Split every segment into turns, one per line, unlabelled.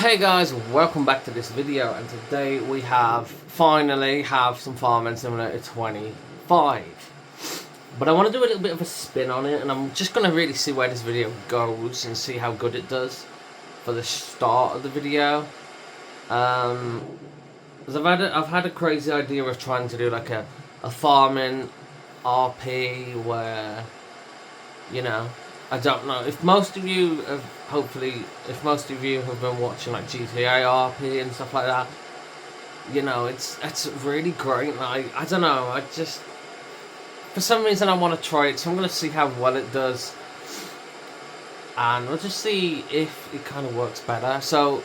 Hey guys, welcome back to this video, and today we finally have some Farming Simulator 25. But I want to do a little bit of a spin on it, and I'm just going to really see where this video goes and see how good it does for the start of the video. 'Cause I've had a crazy idea of trying to do like a farming RP where, you know, I don't know if most of you have if most of you have been watching like GTA RP and stuff like that, you know, it's really great. Like, I don't know, I just, for some reason I want to try it, so I'm going to see how well it does, and we'll just see if it kind of works better. So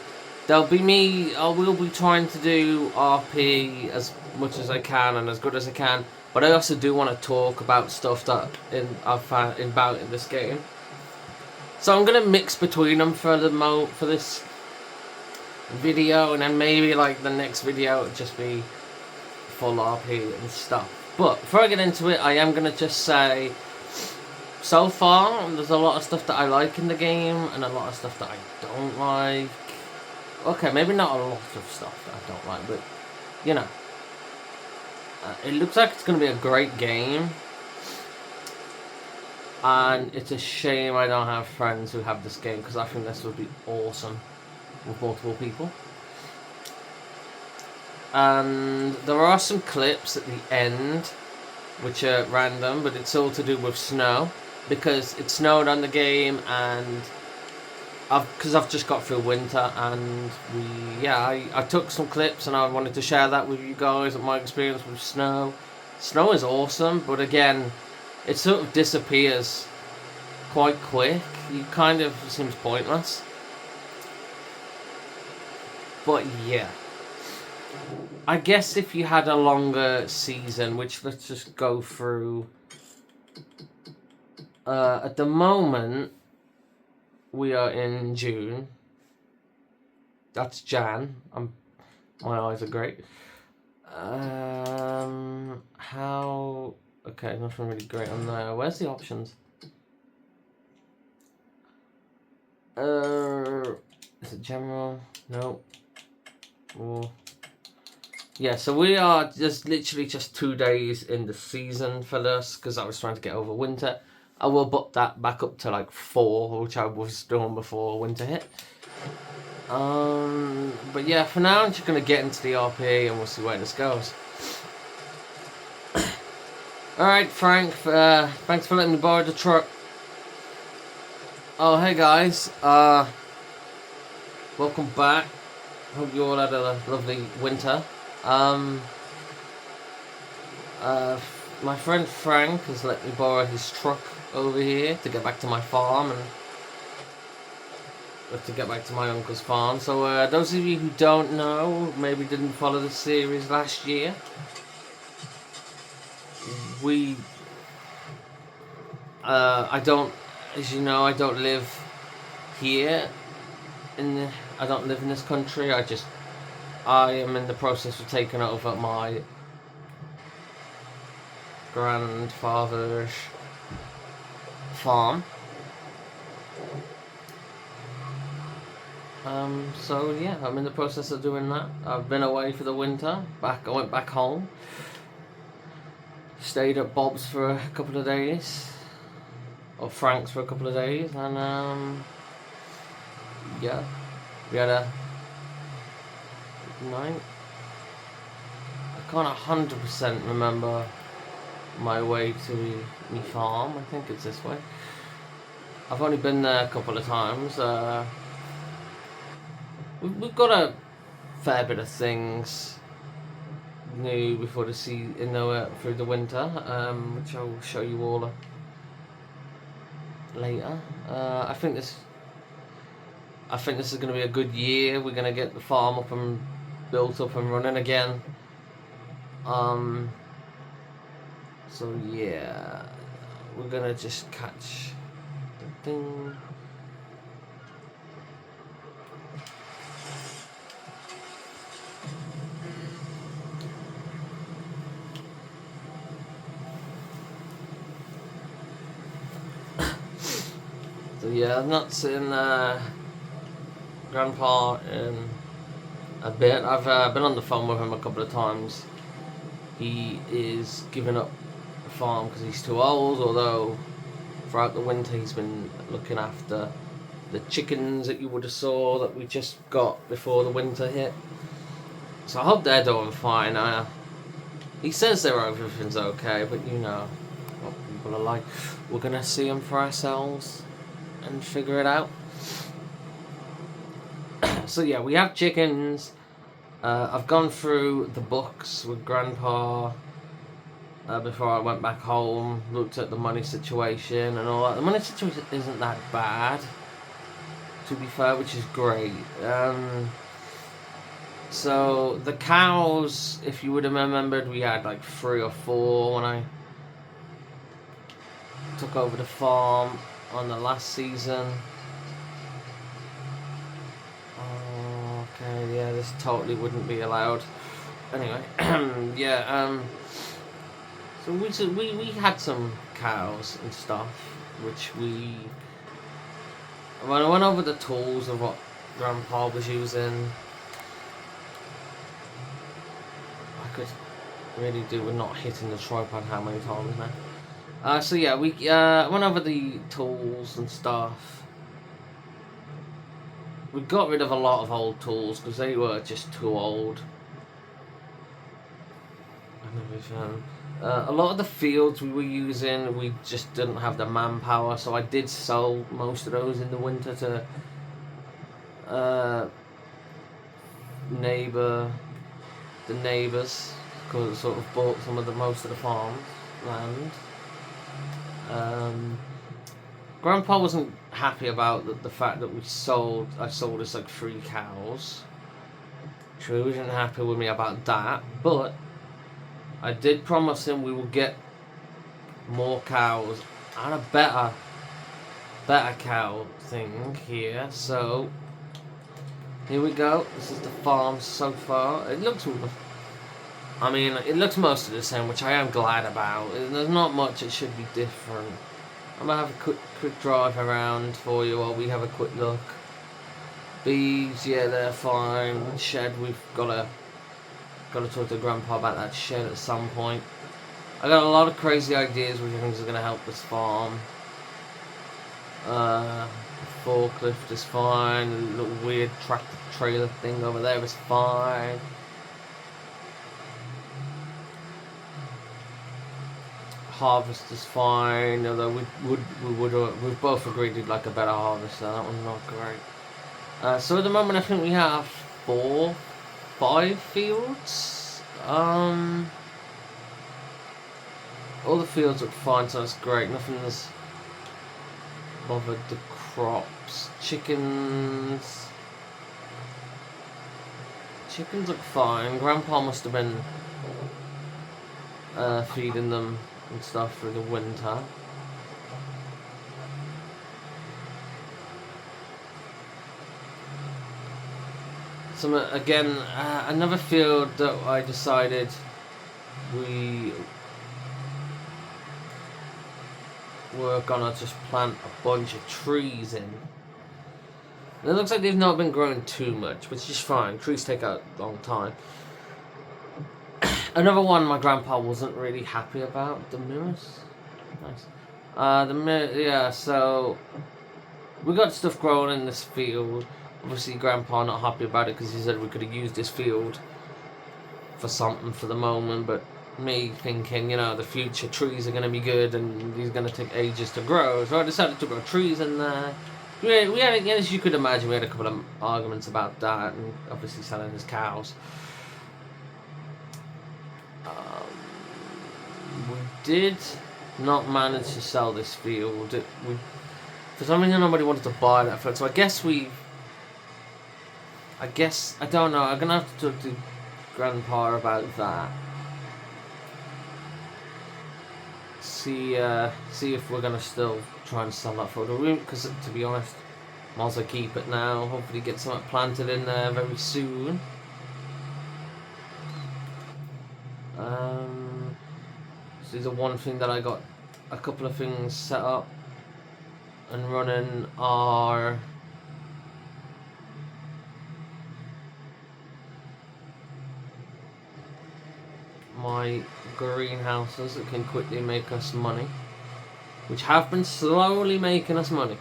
I will be trying to do RP as much as I can and as good as I can, but I also do want to talk about stuff that I've found about in this game. So I'm gonna mix between them for this video, and then maybe like the next video it'll just be full RP and stuff. But before I get into it, I am gonna just say, so far there's a lot of stuff that I like in the game and a lot of stuff that I don't like. Okay, maybe not a lot of stuff that I don't like, but you know, it looks like it's gonna be a great game. And it's a shame I don't have friends who have this game, because I think this would be awesome with multiple people. And there are some clips at the end which are random, but it's all to do with snow, because it snowed on the game, and because I've just got through winter, and I took some clips and I wanted to share that with you guys, my experience with snow. Snow is awesome, but again, it sort of disappears quite quick. It kind of seems pointless. But yeah, I guess if you had a longer season, which let's just go through. At the moment, we are in June. That's Jan. My eyes are great. Okay, nothing really great on there. Where's the options? Is it general? No. Oh. Yeah, so we are literally just 2 days in the season for this, because I was trying to get over winter. I will put that back up to like 4, which I was doing before winter hit. But yeah, for now I'm just gonna get into the RP and we'll see where this goes. Alright, Frank, thanks for letting me borrow the truck. Oh, hey guys, welcome back. Hope you all had a lovely winter. My friend Frank has let me borrow his truck over here to get back to my farm and to get back to my uncle's farm. So those of you who don't know, maybe didn't follow the series last year, as you know, I don't live here I don't live in this country. I am in the process of taking over my grandfather's farm. So yeah, I'm in the process of doing that. I've been away for the winter. I went back home. Stayed at Bob's for a couple of days, or Frank's for a couple of days, and yeah, we had a night. I can't 100% remember my way to my farm. I think it's this way. I've only been there a couple of times. We've got a fair bit of things new before the through the winter, which I'll show you all later. I think this is going to be a good year. We're going to get the farm built up and running again. So yeah, we're going to just catch the thing. So yeah, I'm not sitting there Grandpa in a bit. I've been on the phone with him a couple of times. He is giving up the farm because he's too old, although throughout the winter he's been looking after the chickens that you would have saw that we just got before the winter hit. So I hope they're doing fine. He says everything's okay, but you know what people are like. We're going to see them for ourselves and figure it out. So yeah, we have chickens. I've gone through the books with Grandpa before I went back home, looked at the money situation and all that. The money situation isn't that bad, to be fair, which is great. So the cows, if you would have remembered, we had like 3 or 4 when I took over the farm on the last season. Okay, yeah, this totally wouldn't be allowed. Anyway, yeah, so we had some cows and stuff, which when I went over the tools of what Grandpa was using, I could really do with not hitting the tripod how many times now. So yeah, we went over the tools and stuff. We got rid of a lot of old tools because they were just too old. And everything. A lot of the fields we were using, we just didn't have the manpower, so I did sell most of those in the winter to the neighbours, because it sort of bought most of the farm's land. Grandpa wasn't happy about the fact that I sold us like 3 cows. So he wasn't happy with me about that, but I did promise him we will get more cows and a better cow thing here. So here we go. This is the farm so far. It looks mostly the same, which I am glad about. There's not much it should be different. I'm gonna have a quick drive around for you while we have a quick look. Bees, yeah, they're fine. Shed, we've gotta talk to Grandpa about that shed at some point. I got a lot of crazy ideas which I think are gonna help this farm. Forklift is fine. The little weird tractor trailer thing over there is fine. Harvest is fine, although we've both agreed we'd like a better harvester. That one's not great. So at the moment I think we have 5 fields. All the fields look fine, so that's great. Nothing's bothered the crops. Chickens look fine. Grandpa must have been feeding them and stuff through the winter. So again, another field that I decided we were gonna just plant a bunch of trees in. And it looks like they've not been growing too much, which is fine. Trees take a long time. Another one my grandpa wasn't really happy about, the mirrors. Nice. Yeah, so we got stuff growing in this field. Obviously Grandpa not happy about it because he said we could have used this field for something for the moment, but me thinking, the future trees are going to be good and these are going to take ages to grow, so I decided to grow trees in there. We had, as you could imagine, we had a couple of arguments about that, and obviously selling his cows. We did not manage to sell this field. For some reason nobody wanted to buy that field, so I don't know, I'm going to have to talk to Grandpa about that. See if we're going to still try and sell that field, because to be honest, might as well keep it now. Hopefully get something planted in there very soon. So the one thing that I got a couple of things set up and running are my greenhouses that can quickly make us money, which have been slowly making us money.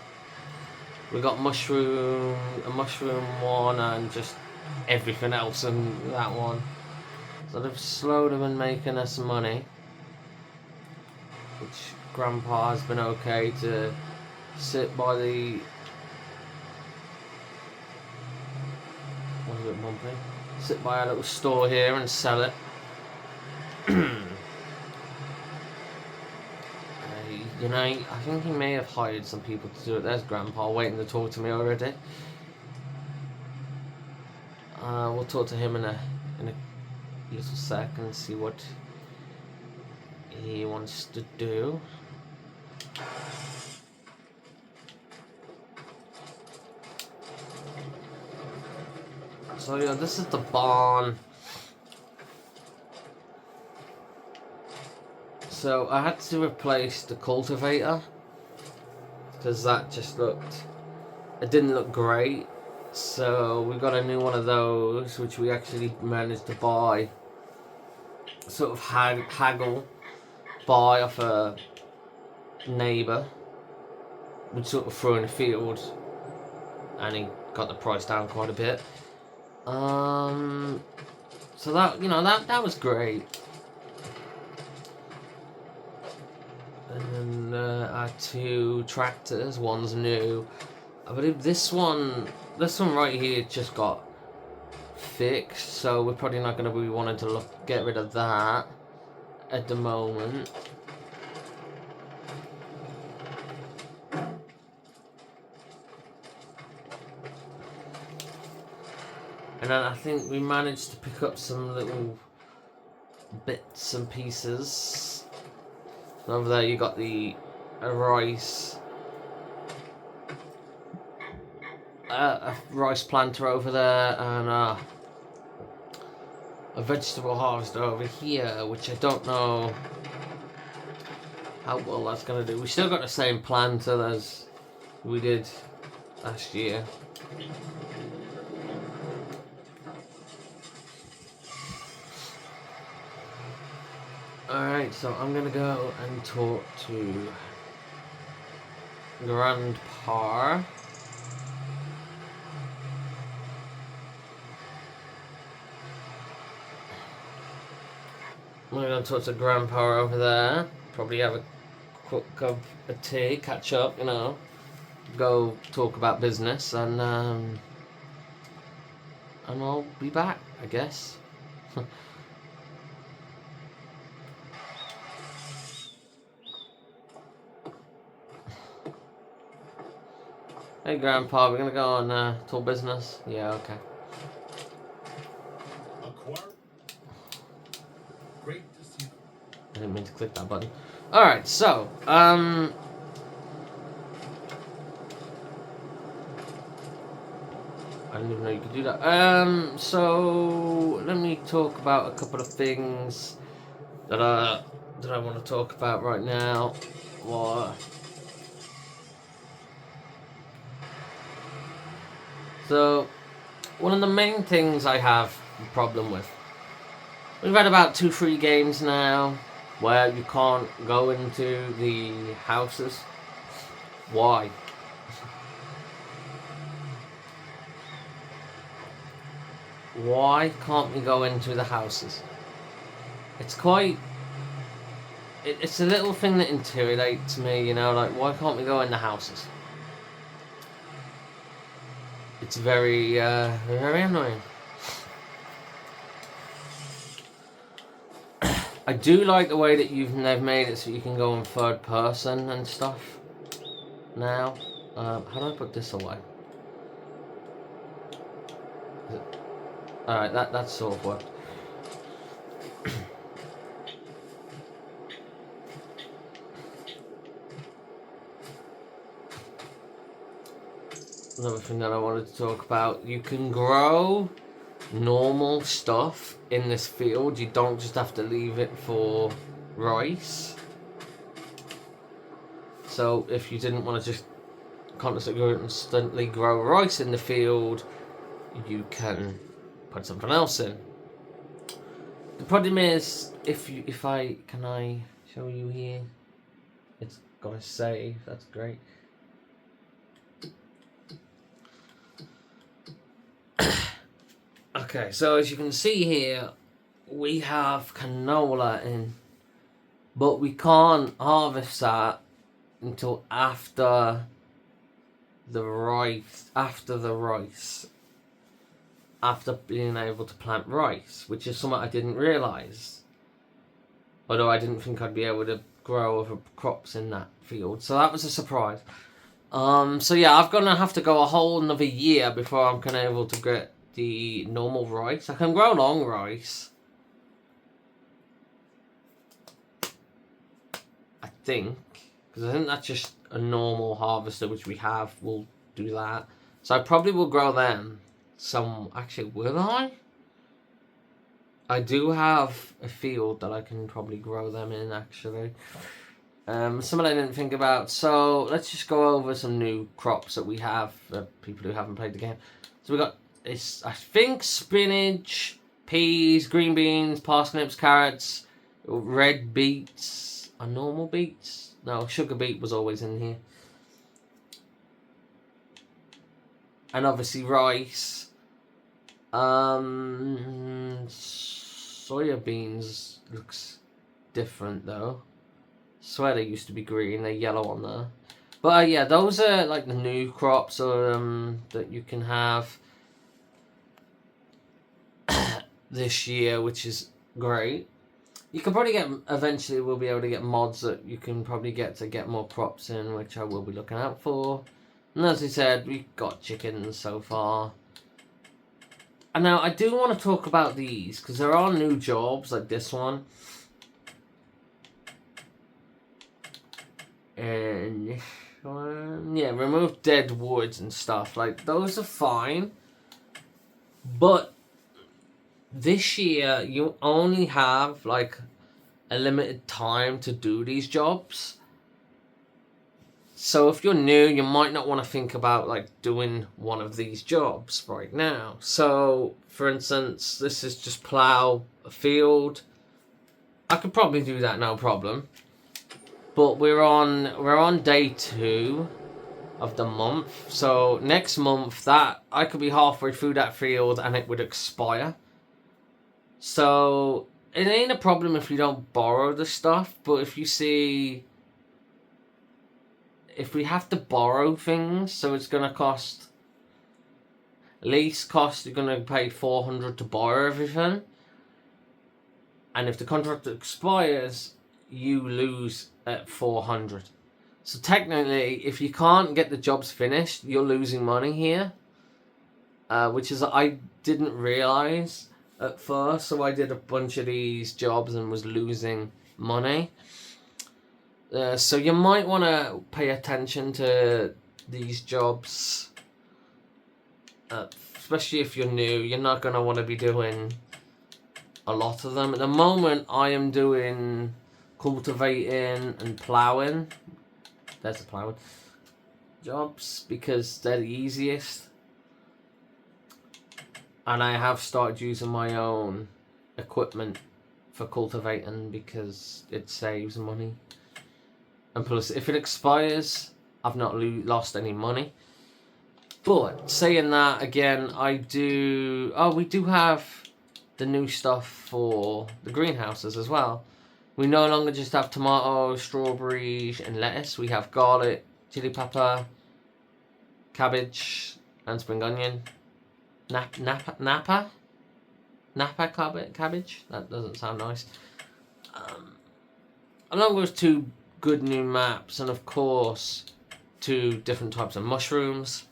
We got a mushroom one, and just everything else in that one. So they've slowly been making us money, which Grandpa has been okay to sit by the... What's a bit bumpy? Sit by a little store here and sell it. You know, I think he may have hired some people to do it. There's Grandpa waiting to talk to me already. We'll talk to him in a little sec and see what he wants to do. So yeah, this is the barn. So I had to replace the cultivator because that just it didn't look great. So we got a new one of those, which we actually managed to buy, sort of buy off a neighbour. We sort of threw in the field, and he got the price down quite a bit. So that was great. And then our 2 tractors, one's new. I believe this one right here just got fixed, so we're probably not going to be wanting to get rid of that at the moment. And then I think we managed to pick up some little bits and pieces. Over there you got a rice planter over there, and a vegetable harvester over here, which I don't know how well that's going to do. We still got the same planter as we did last year. Alright, so I'm going to go and talk to Grandpa. I'm going to talk to Grandpa over there. Probably have a quick cup of tea, catch up, go talk about business, and I'll be back, I guess. Hey Grandpa, we're gonna go on talk business? Yeah, okay.
Great to see you.
I didn't mean to click that button. Alright, so, I didn't even know you could do that. So let me talk about a couple of things that I want to talk about right now. What? So, one of the main things I have a problem with, we've had about 2-3 games now where you can't go into the houses. Why? Why can't we go into the houses? It's quite... It's a little thing that intimidates me, like, why can't we go in the houses? It's very annoying. I do like the way that they've made it so you can go in third person and stuff now. How do I put this away? Alright, that sort of worked. Another thing that I wanted to talk about, you can grow normal stuff in this field. You don't just have to leave it for rice. So if you didn't want to just constantly grow rice in the field, you can put something else in. The problem is, if I show you here, it's got to save. That's great. Okay, so as you can see here, we have canola in, but we can't harvest that until after the rice. After being able to plant rice, which is something I didn't realise. Although I didn't think I'd be able to grow other crops in that field. So that was a surprise. So yeah, I'm going to have to go a whole another year before I'm going to be able to get the normal rice. I can grow long rice. I think. Because I think that's just a normal harvester, which we have. We'll do that. So I probably will grow them. Actually, will I? I do have a field that I can probably grow them in, actually. Something I didn't think about. So let's just go over some new crops that we have for people who haven't played the game. So we got this, I think, spinach, peas, green beans, parsnips, carrots, red beets, normal beets. No, sugar beet was always in here. And obviously rice. Soya beans looks different though. Swear they used to be green, they're yellow on there. But yeah, those are like the new crops that you can have this year, which is great. You can probably eventually we'll be able to get mods that you can probably get to get more crops in, which I will be looking out for. And as I said, we've got chickens so far. And now I do want to talk about these, because there are new jobs like this one. And this one, yeah, remove dead woods and stuff. Like, those are fine. But this year, you only have, like, a limited time to do these jobs. So if you're new, you might not want to think about, like, doing one of these jobs right now. So, for instance, this is just plow a field. I could probably do that, no problem. But we're on day 2 of the month. So next month, that I could be halfway through that field and it would expire. So it ain't a problem if you don't borrow the stuff, but if you see, if we have to borrow things, so it's gonna cost, lease cost, you're gonna pay 400 to borrow everything. And if the contract expires, you lose at 400. So technically, if you can't get the jobs finished, you're losing money here. Which is, I didn't realise at first, so I did a bunch of these jobs and was losing money. So you might want to pay attention to these jobs. Especially if you're new, you're not going to want to be doing a lot of them. At the moment, I am doing cultivating and ploughing. There's the ploughing jobs because they're the easiest. And I have started using my own equipment for cultivating because it saves money. And plus, if it expires, I've not lost any money. But saying that, again, we do have the new stuff for the greenhouses as well. We no longer just have tomatoes, strawberries, and lettuce. We have garlic, chili pepper, cabbage, and spring onion. Napa cabbage? That doesn't sound nice. Along with 2 good new maps, and of course 2 different types of mushrooms.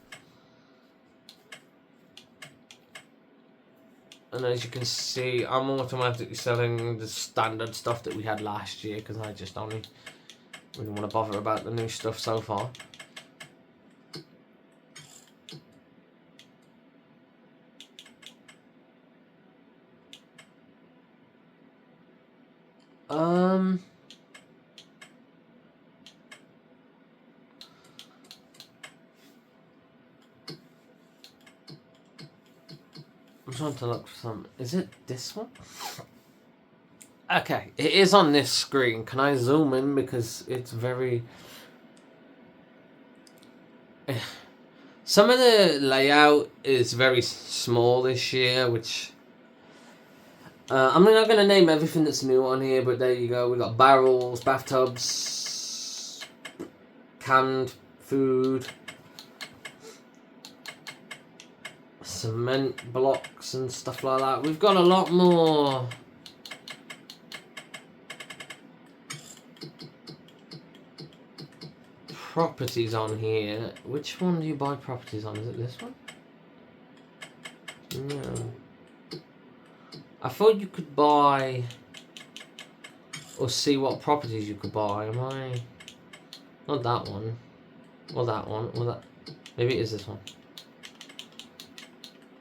And as you can see, I'm automatically selling the standard stuff that we had last year because I just only really want to bother about the new stuff so far. I'm trying to look for some. Is it this one? Okay, it is on this screen. Can I zoom in because it's very... Some of the layout is very small this year, which... I'm not going to name everything that's new on here, but there you go. We got barrels, bathtubs, canned food, cement blocks and stuff like that. We've got a lot more... properties on here. Which one do you buy properties on? Is it this one? No. I thought you could buy or see what properties you could buy. Am I? Not that one. Or that one. Or that. Maybe it is this one.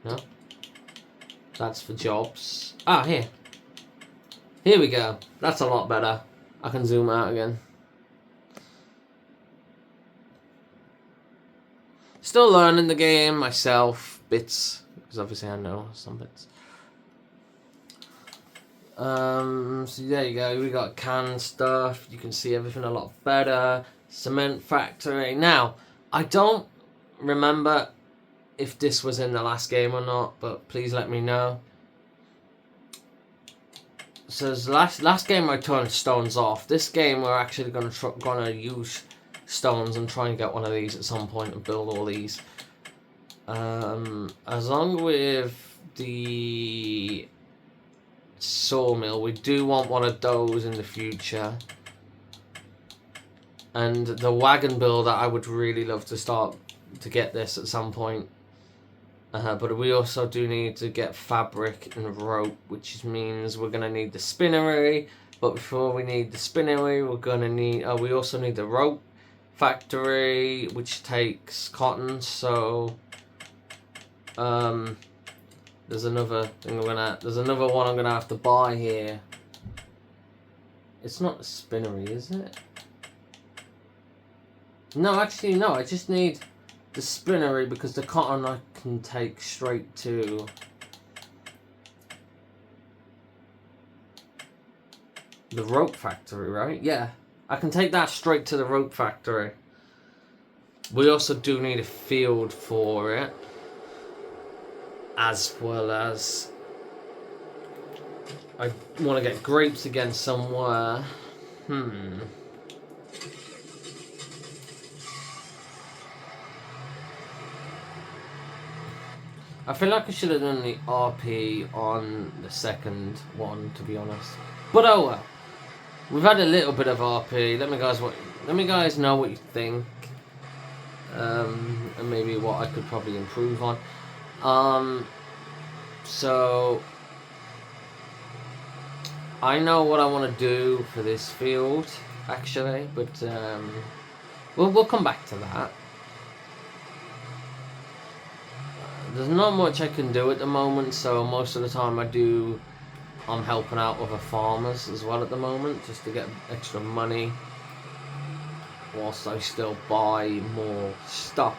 No? That's for jobs. Ah, here. Here we go. That's a lot better. I can zoom out again. Still learning the game myself, bits, because obviously I know some bits. So there you go, we got canned stuff, you can see everything a lot better. Cement factory. Now, I don't remember if this was in the last game or not, but please let me know. So the last game I turned stones off. This game we're actually gonna use stones and try and get one of these at some point and build all these. Along with the sawmill, we do want one of those in the future. And the wagon builder, I would really love to start to get this at some point. But we also do need to get fabric and rope, which means we're going to need the spinnery. But before we need the spinnery, we're going to need... we also need the rope factory, which takes cotton. So there's another thing there's another one I'm gonna have to buy here. It's not a spinnery, is it? No, actually no, I just need the spinnery because the cotton I can take straight to the rope factory, right? Yeah, I can take that straight to the rope factory. We also do need a field for it, as well as I want to get grapes again somewhere. I feel like I should have done the RP on the second one, to be honest. But oh well. We've had a little bit of RP. Let me guys know what you think. And maybe what I could probably improve on. So I know what I want to do for this field, actually, but we'll come back to that. There's not much I can do at the moment, so most of the time I'm helping out other farmers as well at the moment, just to get extra money, whilst I still buy more stuff.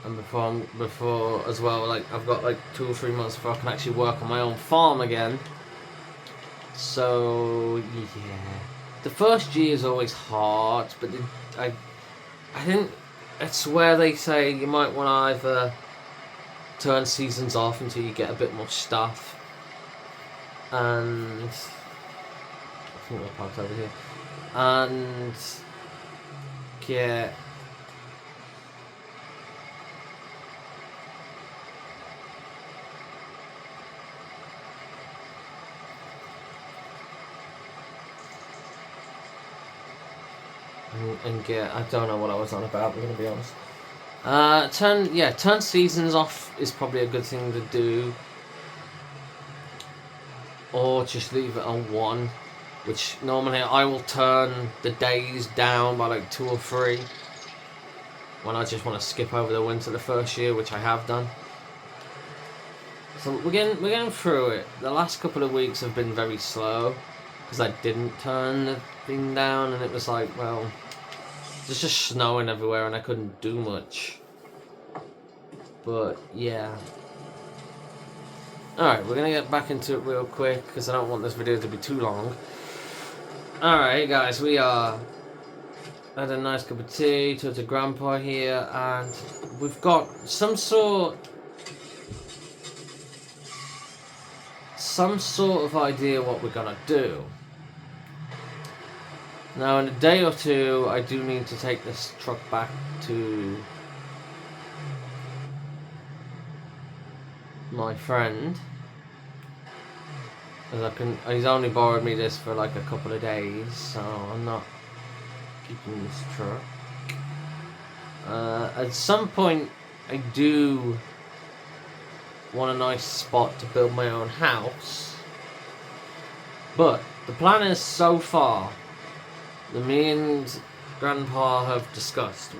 And before as well, like I've got like 2 or 3 months before I can actually work on my own farm again. So yeah, the first year is always hard, but I think it's where they say you might want to either turn seasons off until you get a bit more stuff, and I think we're parked over here, and get and get, I don't know what I was on about, I'm going to be honest. Turn seasons off is probably a good thing to do. Or just leave it on 1, which normally I will turn the days down by like 2 or 3 when I just want to skip over the winter the first year, which I have done. So we're getting through it. The last couple of weeks have been very slow because I didn't turn the thing down, and it was like, well, there's just snowing everywhere and I couldn't do much. But yeah, Alright, we're gonna get back into it real quick because I don't want this video to be too long. Alright, guys, we are had a nice cup of tea, talked to Grandpa here, and we've got some sort of idea what we're gonna do. Now, in a day or two, I do need to take this truck back to my friend. As he's only borrowed me this for like a couple of days, so I'm not keeping this truck. At some point, I do want a nice spot to build my own house. But the plan is, so far, that me and Grandpa have discussed,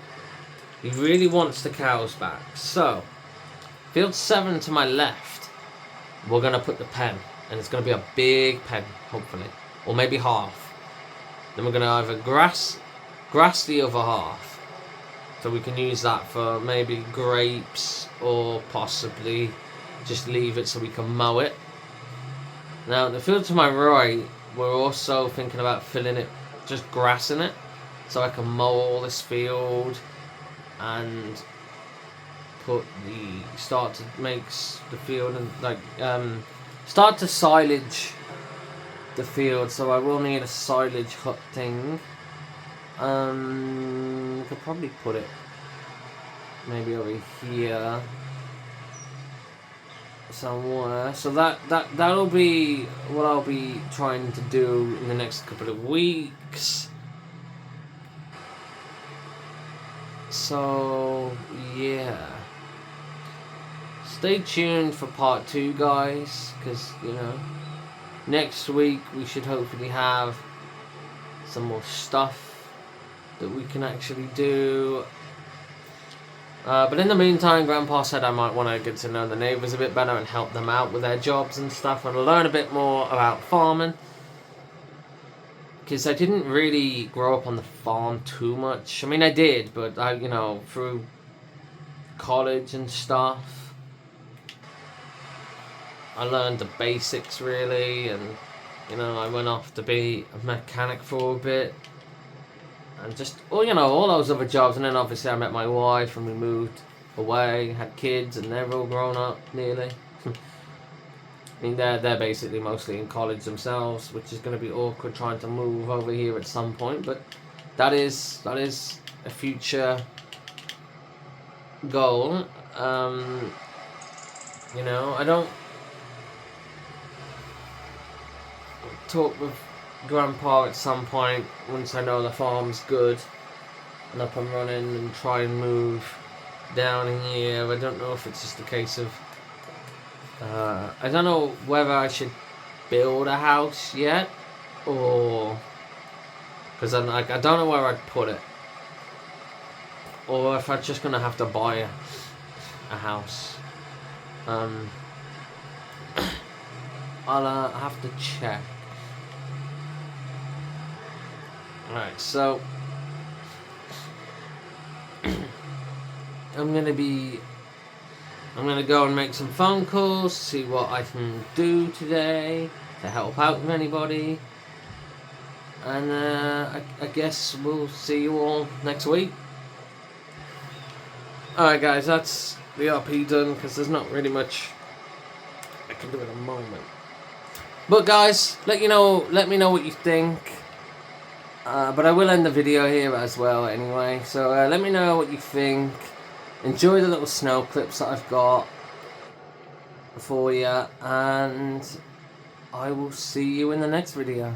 he really wants the cows back. So, field 7 to my left, we're going to put the pen. And it's going to be a big pen, hopefully. Or maybe half. Then we're going to either grass the other half. So we can use that for maybe grapes, or possibly just leave it so we can mow it. Now, the field to my right, we're also thinking about filling it, just grassing it. So I can mow all this field and start to make the field and like start to silage the field. So I will need a silage hut thing. Could probably put it maybe over here somewhere. So that'll be what I'll be trying to do in the next couple of weeks. So yeah, stay tuned for part 2, guys, because next week we should hopefully have some more stuff that we can actually do. But in the meantime, Grandpa said I might want to get to know the neighbours a bit better and help them out with their jobs and stuff, and learn a bit more about farming. Because I didn't really grow up on the farm too much. I mean, I did, but through college and stuff, I learned the basics, really, and I went off to be a mechanic for a bit, and just all those other jobs. And then obviously I met my wife and we moved away, had kids, and they're all grown up nearly. I mean, they're basically mostly in college themselves, which is going to be awkward trying to move over here at some point, but that is a future goal. I don't talk with Grandpa at some point once I know the farm's good and up and running, and try and move down in here. I don't know if it's just a case of I don't know whether I should build a house yet, or because I don't know where I'd put it, or if I'm just gonna have to buy a house. I'll have to check. Alright, so I'm gonna go and make some phone calls, see what I can do today to help out with anybody, and I guess we'll see you all next week. Alright, guys, that's the RP done, because there's not really much I can do at the moment. But guys, let me know what you think. But I will end the video here as well anyway. So let me know what you think. Enjoy the little snow clips that I've got for you, and I will see you in the next video.